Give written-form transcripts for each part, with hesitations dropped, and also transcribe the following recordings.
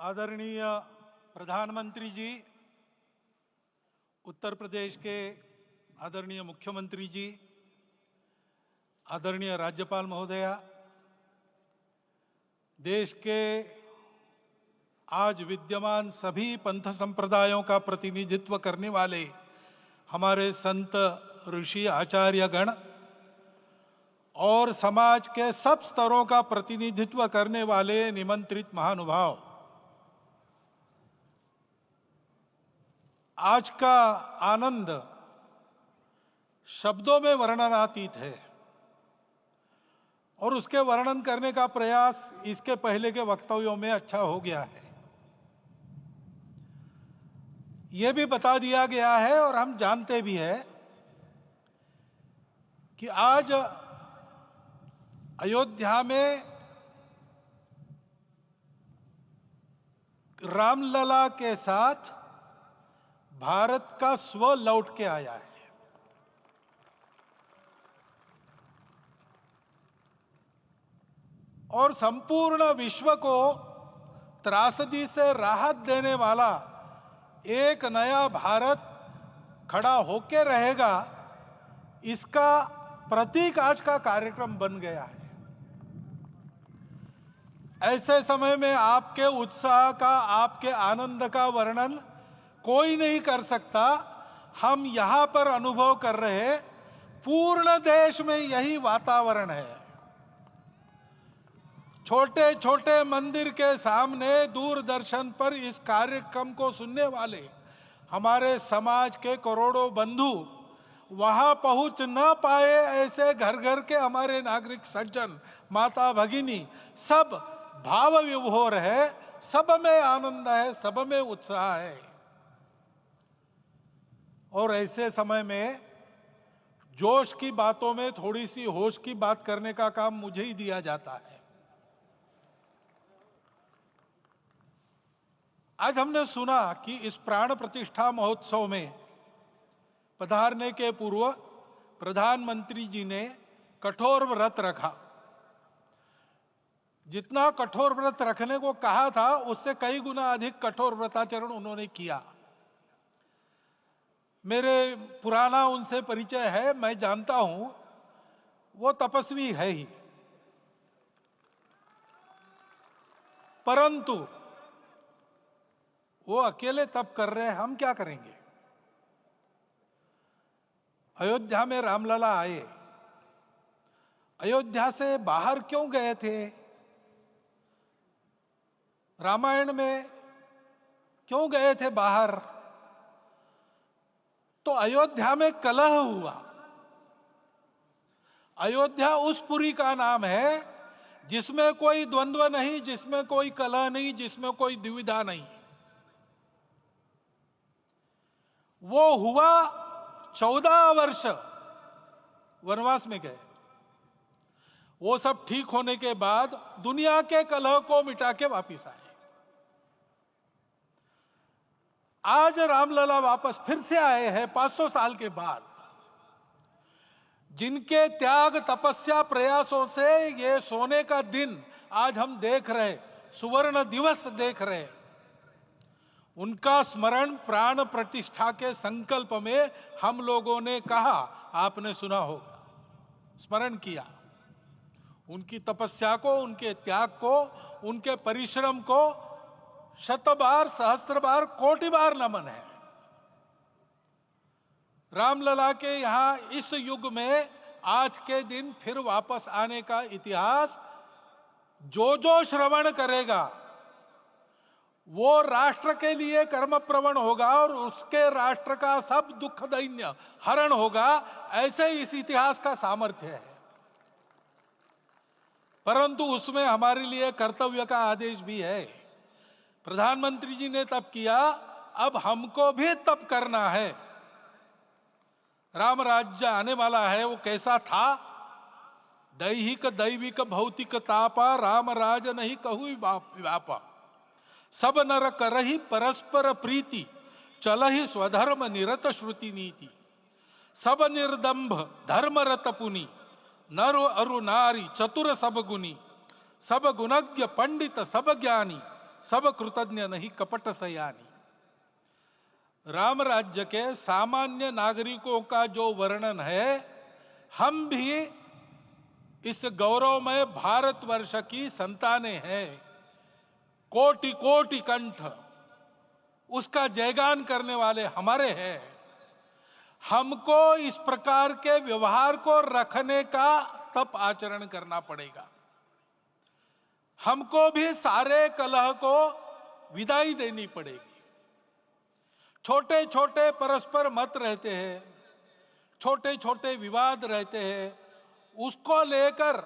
आदरणीय प्रधानमंत्री जी, उत्तर प्रदेश के आदरणीय मुख्यमंत्री जी, आदरणीय राज्यपाल महोदया, देश के आज विद्यमान सभी पंथ संप्रदायों का प्रतिनिधित्व करने वाले हमारे संत ऋषि आचार्य गण और समाज के सब स्तरों का प्रतिनिधित्व करने वाले निमंत्रित महानुभाव, आज का आनंद शब्दों में वर्णनातीत है और उसके वर्णन करने का प्रयास इसके पहले के वक्तव्यों में अच्छा हो गया है। यह भी बता दिया गया है और हम जानते भी हैं कि आज अयोध्या में रामलला के साथ भारत का स्व लौट के आया है। और संपूर्ण विश्व को त्रासदी से राहत देने वाला एक नया भारत खड़ा होके रहेगा, इसका प्रतीक आज का कार्यक्रम बन गया है। ऐसे समय में आपके उत्साह का, आपके आनंद का वर्णन कोई नहीं कर सकता। हम यहां पर अनुभव कर रहे, पूर्ण देश में यही वातावरण है। छोटे छोटे मंदिर के सामने दूरदर्शन पर इस कार्यक्रम को सुनने वाले हमारे समाज के करोड़ों बंधु वहां पहुंच न पाए, ऐसे घर घर के हमारे नागरिक सज्जन, माता भगिनी सब भाव विभोर है, सब में आनंद है, सब में उत्साह है। और ऐसे समय में जोश की बातों में थोड़ी सी होश की बात करने का काम मुझे ही दिया जाता है। आज हमने सुना कि इस प्राण प्रतिष्ठा महोत्सव में पधारने के पूर्व प्रधानमंत्री जी ने कठोर व्रत रखा। जितना कठोर व्रत रखने को कहा था, उससे कई गुना अधिक कठोर व्रताचरण उन्होंने किया। मेरे पुराना उनसे परिचय है, मैं जानता हूं वो तपस्वी है ही, परंतु वो अकेले तप कर रहे हैं, हम क्या करेंगे। अयोध्या में रामलला आए, अयोध्या से बाहर क्यों गए थे? रामायण में क्यों गए थे बाहर? तो अयोध्या में कलह हुआ। अयोध्या उस पुरी का नाम है जिसमें कोई द्वंद्व नहीं, जिसमें कोई कलह नहीं, जिसमें कोई दुविधा नहीं। वो हुआ 14 वर्ष वनवास में गए। वो सब ठीक होने के बाद दुनिया के कलह को मिटा के वापिस आए। आज रामलला वापस फिर से आए हैं 500 साल के बाद। जिनके त्याग, तपस्या, प्रयासों से ये सोने का दिन आज हम देख रहे, सुवर्ण दिवस देख रहे, उनका स्मरण प्राण प्रतिष्ठा के संकल्प में हम लोगों ने कहा, आपने सुना होगा, स्मरण किया। उनकी तपस्या को, उनके त्याग को, उनके परिश्रम को शत बार, सहस्त्र बार, कोटि बार नमन है। रामलला के यहां इस युग में आज के दिन फिर वापस आने का इतिहास जो जो श्रवण करेगा वो राष्ट्र के लिए कर्मप्रवण होगा और उसके राष्ट्र का सब दुख दैन्य हरण होगा। ऐसे इस इतिहास का सामर्थ्य है। परंतु उसमें हमारे लिए कर्तव्य का आदेश भी है। प्रधानमंत्री जी ने तप किया, अब हमको भी तप करना है। राम राज्य आने वाला है, वो कैसा था? दैहिक दैविक भौतिक तापा, राम राज नहीं कहु व्यापा। सब नर करहि परस्पर प्रीति, चलहि स्वधर्म निरत श्रुति नीति। सब निर्दंभ धर्म रत पुनि, नर अरु नारी चतुर सब गुनी। सब गुणज्ञ पंडित सब ज्ञानी, सब कृतज्ञ नहीं कपट सयानी। राम राज्य के सामान्य नागरिकों का जो वर्णन है, हम भी इस गौरवमय भारतवर्ष की संतानें हैं। कोटि कोटि कंठ उसका जयगान करने वाले हमारे हैं। हमको इस प्रकार के व्यवहार को रखने का तप आचरण करना पड़ेगा। हमको भी सारे कलह को विदाई देनी पड़ेगी। छोटे छोटे परस्पर मत रहते हैं, छोटे छोटे विवाद रहते हैं, उसको लेकर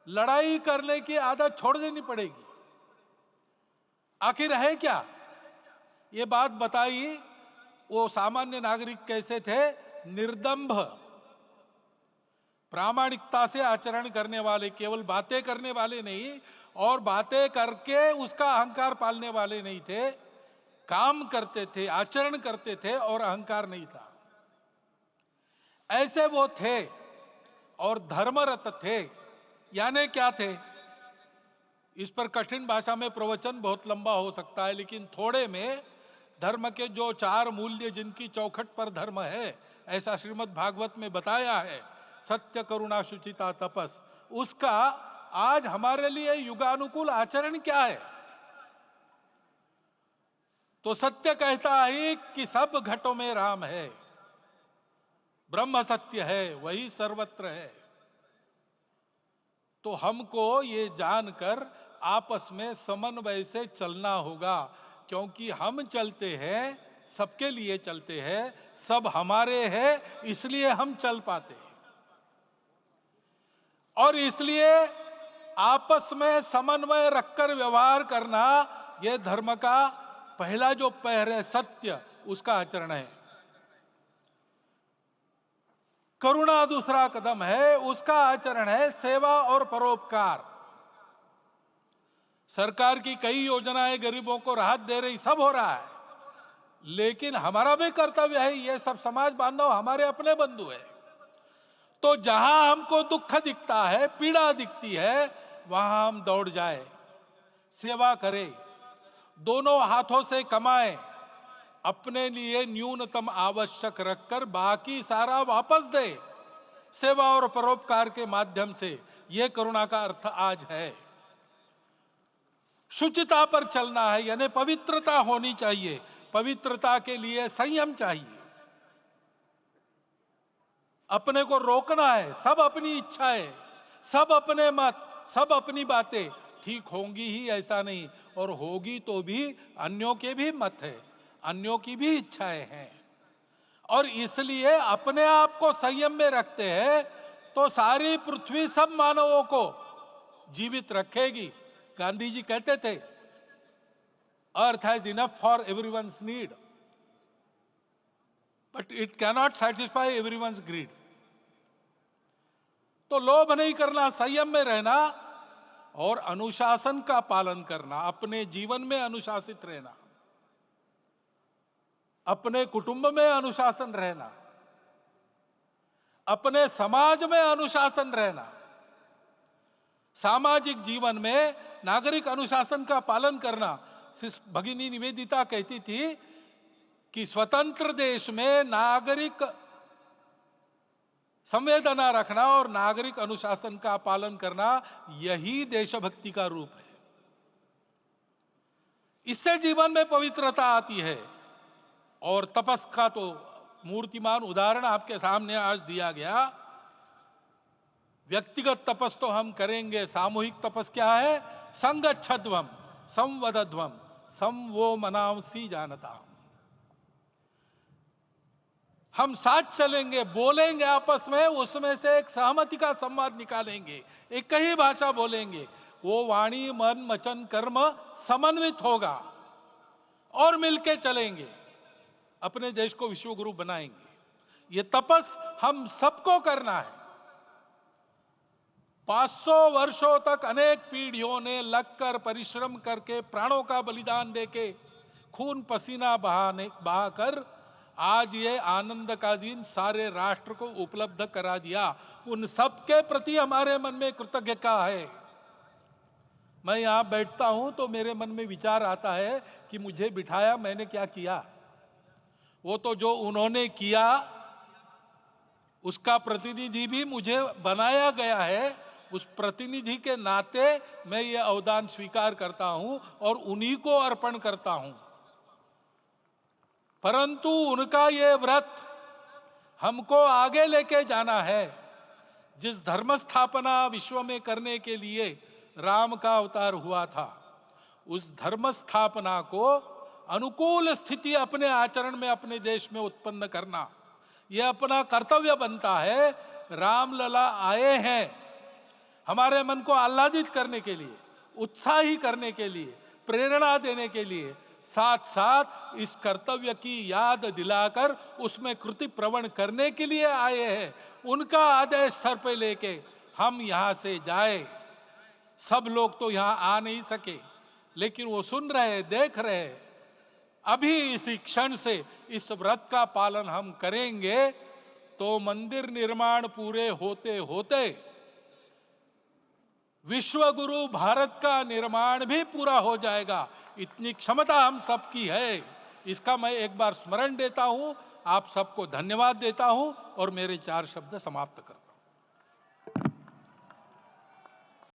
लड़ाई करने की आदत छोड़ देनी पड़ेगी। आखिर है क्या? ये बात बताई, वो सामान्य नागरिक कैसे थे? निर्दंभ, प्रामाणिकता से आचरण करने वाले, केवल बातें करने वाले नहीं और बातें करके उसका अहंकार पालने वाले नहीं थे। काम करते थे, आचरण करते थे और अहंकार नहीं था। ऐसे वो थे और धर्मरत थे। यानी क्या थे? इस पर कठिन भाषा में प्रवचन बहुत लंबा हो सकता है, लेकिन थोड़े में धर्म के जो 4 मूल्य जिनकी चौखट पर धर्म है, ऐसा श्रीमद् भागवत में बताया है, सत्य, करुणा, शुचिता, तपस, उसका आज हमारे लिए युगानुकूल आचरण क्या है? तो सत्य कहता है कि सब घटों में राम है, ब्रह्म सत्य है, वही सर्वत्र है। तो हमको ये जानकर आपस में समन्वय से चलना होगा, क्योंकि हम चलते हैं, सबके लिए चलते हैं, सब हमारे हैं, इसलिए हम चल पाते हैं। और इसलिए आपस में समन्वय रखकर व्यवहार करना, यह धर्म का पहला जो पैर है, सत्य, उसका आचरण है। करुणा दूसरा कदम है, उसका आचरण है सेवा और परोपकार। सरकार की कई योजनाएं गरीबों को राहत दे रही, सब हो रहा है, लेकिन हमारा भी कर्तव्य है, ये सब समाज बांधव हमारे अपने बंधु है। तो जहां हमको दुख दिखता है, पीड़ा दिखती है, वहां हम दौड़ जाए, सेवा करें, दोनों हाथों से कमाएं, अपने लिए न्यूनतम आवश्यक रखकर बाकी सारा वापस दे, सेवा और परोपकार के माध्यम से। यह करुणा का अर्थ आज है। शुचिता पर चलना है, यानी पवित्रता होनी चाहिए। पवित्रता के लिए संयम चाहिए, अपने को रोकना है। सब अपनी इच्छाएं, सब अपने मत, सब अपनी बातें ठीक होंगी ही ऐसा नहीं, और होगी तो भी अन्यों के भी मत है, अन्यों की भी इच्छाएं हैं। और इसलिए अपने आप को संयम में रखते हैं तो सारी पृथ्वी सब मानवों को जीवित रखेगी। गांधी जी कहते थे, earth has enough for everyone's need, but it cannot satisfy everyone's greed. तो लोभ नहीं करना, संयम में रहना और अनुशासन का पालन करना, अपने जीवन में अनुशासित रहना, अपने कुटुंब में अनुशासन रहना, अपने समाज में अनुशासन रहना। सामाजिक जीवन में नागरिक अनुशासन का पालन करना। भगिनी निवेदिता कहती थी कि स्वतंत्र देश में नागरिक संवेदना रखना और नागरिक अनुशासन का पालन करना, यही देशभक्ति का रूप है। इससे जीवन में पवित्रता आती है। और तपस का तो मूर्तिमान उदाहरण आपके सामने आज दिया गया। व्यक्तिगत तपस तो हम करेंगे, सामूहिक तपस क्या है? संगच्छध्वम संवदध्वम सम वो मनांसी जानता। हम साथ चलेंगे, बोलेंगे आपस में, उसमें से एक सहमति का संवाद निकालेंगे, एक ही भाषा बोलेंगे, वो वाणी मन वचन कर्म समन्वित होगा और मिलके चलेंगे, अपने देश को विश्वगुरु बनाएंगे। ये तपस हम सबको करना है। 500 वर्षों तक अनेक पीढ़ियों ने लगकर परिश्रम करके, प्राणों का बलिदान देके, खून पसीना बहाकर आज ये आनंद का दिन सारे राष्ट्र को उपलब्ध करा दिया। उन सब के प्रति हमारे मन में कृतज्ञता है। मैं यहाँ बैठता हूं तो मेरे मन में विचार आता है कि मुझे बिठाया, मैंने क्या किया। वो तो जो उन्होंने किया उसका प्रतिनिधि भी मुझे बनाया गया है। उस प्रतिनिधि के नाते मैं ये अवदान स्वीकार करता हूं और उन्हीं को अर्पण करता हूं। परंतु उनका ये व्रत हमको आगे लेके जाना है। जिस धर्म स्थापना विश्व में करने के लिए राम का अवतार हुआ था, उस धर्म स्थापना को अनुकूल स्थिति अपने आचरण में, अपने देश में उत्पन्न करना, यह अपना कर्तव्य बनता है। रामलला आए हैं हमारे मन को आह्लादित करने के लिए, उत्साही करने के लिए, प्रेरणा देने के लिए, साथ साथ इस कर्तव्य की याद दिलाकर उसमें कृति प्रवण करने के लिए आए हैं। उनका आदेश सर पे लेके हम यहां से जाए। सब लोग तो यहां आ नहीं सके, लेकिन वो सुन रहे, देख रहे। अभी इसी क्षण से इस व्रत का पालन हम करेंगे तो मंदिर निर्माण पूरे होते होते विश्व गुरु भारत का निर्माण भी पूरा हो जाएगा। इतनी क्षमता हम सबकी है। इसका मैं एक बार स्मरण देता हूं, आप सबको धन्यवाद देता हूं और मेरे 4 शब्द समाप्त करता हूं।